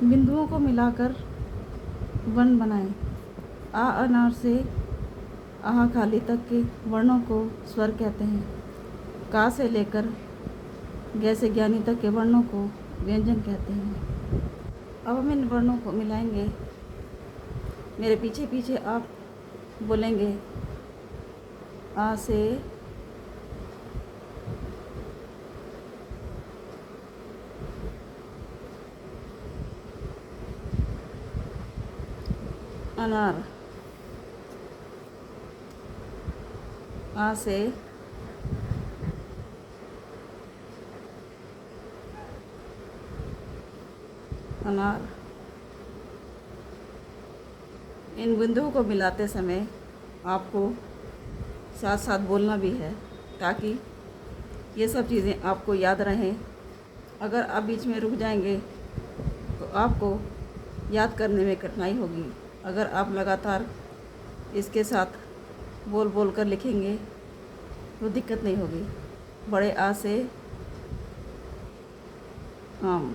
बिंदुओं को मिलाकर वर्ण बनाएं। आ अनार से आहा खाली तक के वर्णों को स्वर कहते हैं। का से लेकर ग से ज्ञानी तक के वर्णों को व्यंजन कहते हैं। अब हम इन वर्णों को मिलाएंगे। मेरे पीछे पीछे आप बोलेंगे। आ से अनार, आ से अनार। इन बिंदुओं को मिलाते समय आपको साथ साथ बोलना भी है ताकि ये सब चीज़ें आपको याद रहें। अगर आप बीच में रुक जाएंगे तो आपको याद करने में कठिनाई होगी। अगर आप लगातार इसके साथ बोल बोल कर लिखेंगे तो दिक्कत नहीं होगी। बड़े आ से आम,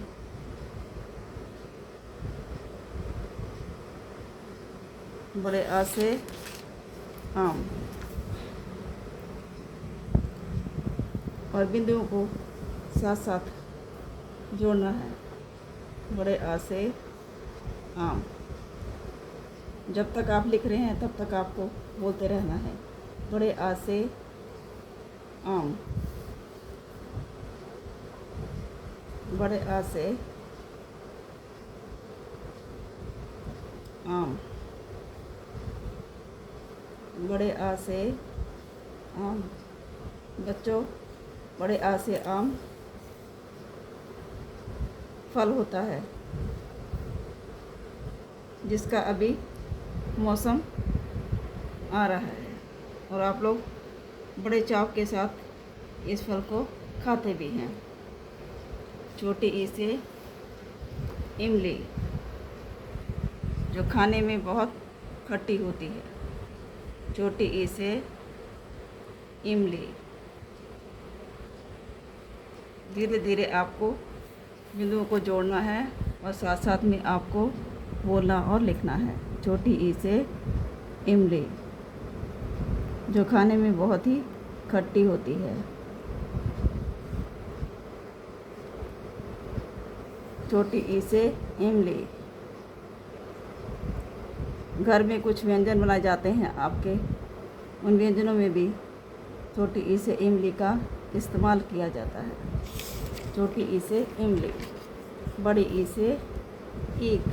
बड़े आ से आम। और बिंदुओं को साथ साथ जोड़ना है। बड़े आ से आम। जब तक आप लिख रहे हैं तब तक आपको बोलते रहना है। बड़े आ से आम, बड़े आ से आम, बड़े आ से आम। बच्चों, बड़े आ से आम फल होता है जिसका अभी मौसम आ रहा है और आप लोग बड़े चाव के साथ इस फल को खाते भी हैं। छोटी ई से इमली, जो खाने में बहुत खट्टी होती है। छोटी ई से इमली। धीरे धीरे आपको बिंदुओं को जोड़ना है और साथ साथ में आपको बोलना और लिखना है। छोटी ई से इमली, जो खाने में बहुत ही खट्टी होती है। छोटी ई से इमली। घर में कुछ व्यंजन बनाए जाते हैं आपके, उन व्यंजनों में भी छोटी ई से इमली का इस्तेमाल किया जाता है। छोटी ई से इमली। बड़ी ई से ईख,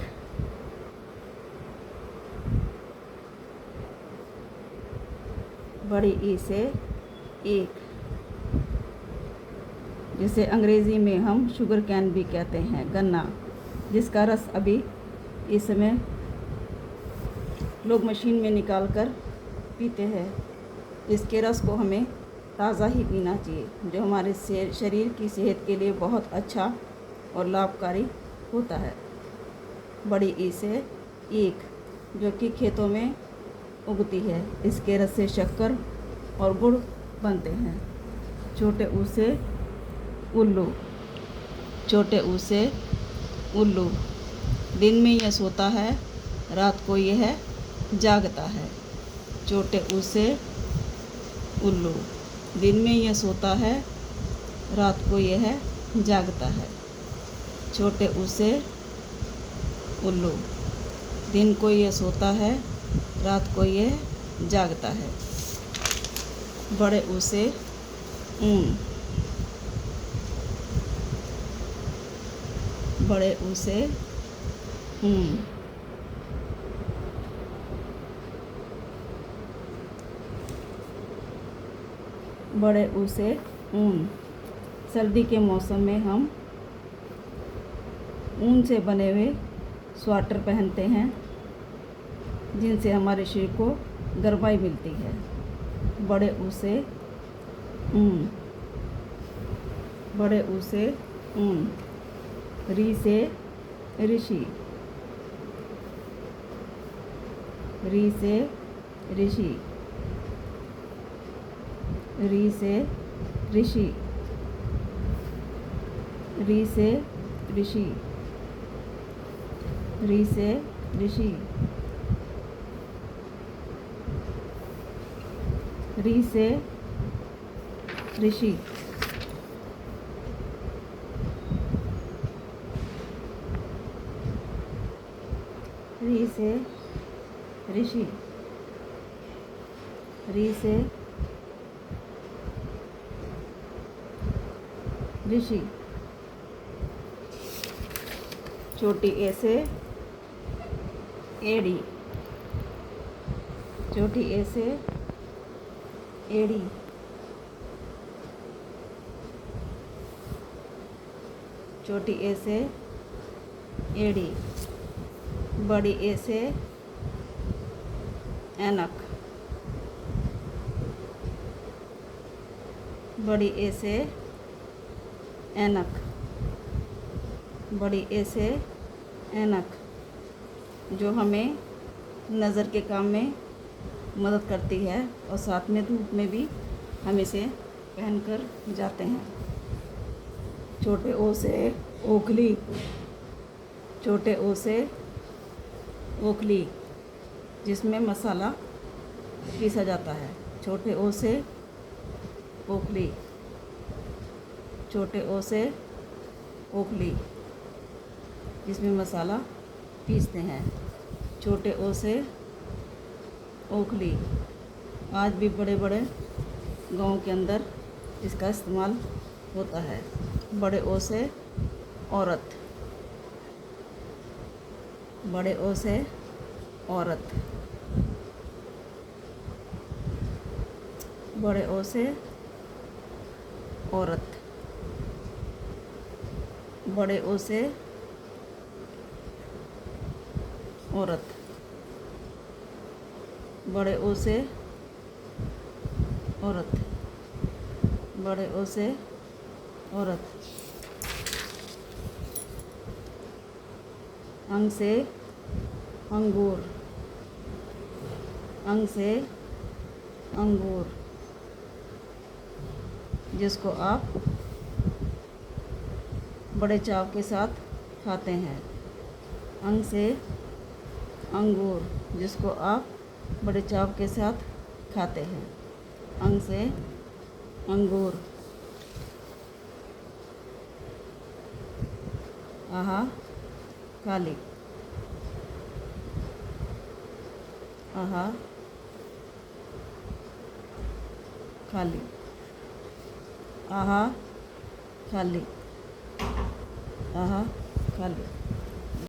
बड़ी ई से ईख, जिसे अंग्रेज़ी में हम शुगर कैन भी कहते हैं, गन्ना, जिसका रस अभी इस समय लोग मशीन में निकाल कर पीते हैं। इसके रस को हमें ताज़ा ही पीना चाहिए, जो हमारे शरीर की सेहत के लिए बहुत अच्छा और लाभकारी होता है। बड़ी ई से ईख, जो कि खेतों में उगती है। इसके रस से शक्कर और गुड़ बनते हैं। छोटे ऊ से उल्लू। छोटे ऊ से उल्लू। दिन में यह सोता है, रात को यह जागता है। छोटे ऊ से उल्लू। दिन में यह सोता है, रात को यह जागता है। छोटे ऊ से उल्लू। दिन को यह सोता है, रात को यह जागता है। बड़े ऊ से ऊन। बड़े ऊ से ऊन। बड़े ऊ से ऊन। सर्दी के मौसम में हम ऊन से बने हुए स्वेटर पहनते हैं, जिनसे हमारे शरीर को गर्माई मिलती है। बड़े ऊ से ऊन। बड़े ऊ से ऊन। री से ऋषि। री से ऋषि। री से ऋषि। री से ऋषि। री से ऋषि, री से ऋषि, री से ऋषि, री से ऋषि, छोटी ए से एड़ी, छोटी ए से एड़ी, छोटी ए से एड़ी, बड़ी ए से ऐनक, बड़ी ए से ऐनक, बड़ी ए से ऐनक, जो हमें नज़र के काम में मदद करती है और साथ में धूप में भी हम इसे पहनकर जाते हैं। छोटे ओ से ओखली, छोटे ओ से ओखली, जिसमें मसाला पीसा जाता है। छोटे ओ से ओखली, छोटे ओ से ओखली, जिसमें मसाला पीसते हैं। छोटे ओ से ओखली, आज भी बड़े बड़े गाँव के अंदर इसका इस्तेमाल होता है। बड़े ओ से औरत, बड़े ओ से औरत, बड़े ओ से औरत, बड़े ओ से औरत, बड़े ओ से औरत, बड़े ओ से औरत, अंग से अंगूर, अंग से अंगूर, जिसको आप बड़े चाव के साथ खाते हैं। अंग से अंगूर, जिसको आप बड़े चाव के साथ खाते हैं। अंग से अंगूर, आहा काली, आहा खाली, आहा खाली, आहा खाली।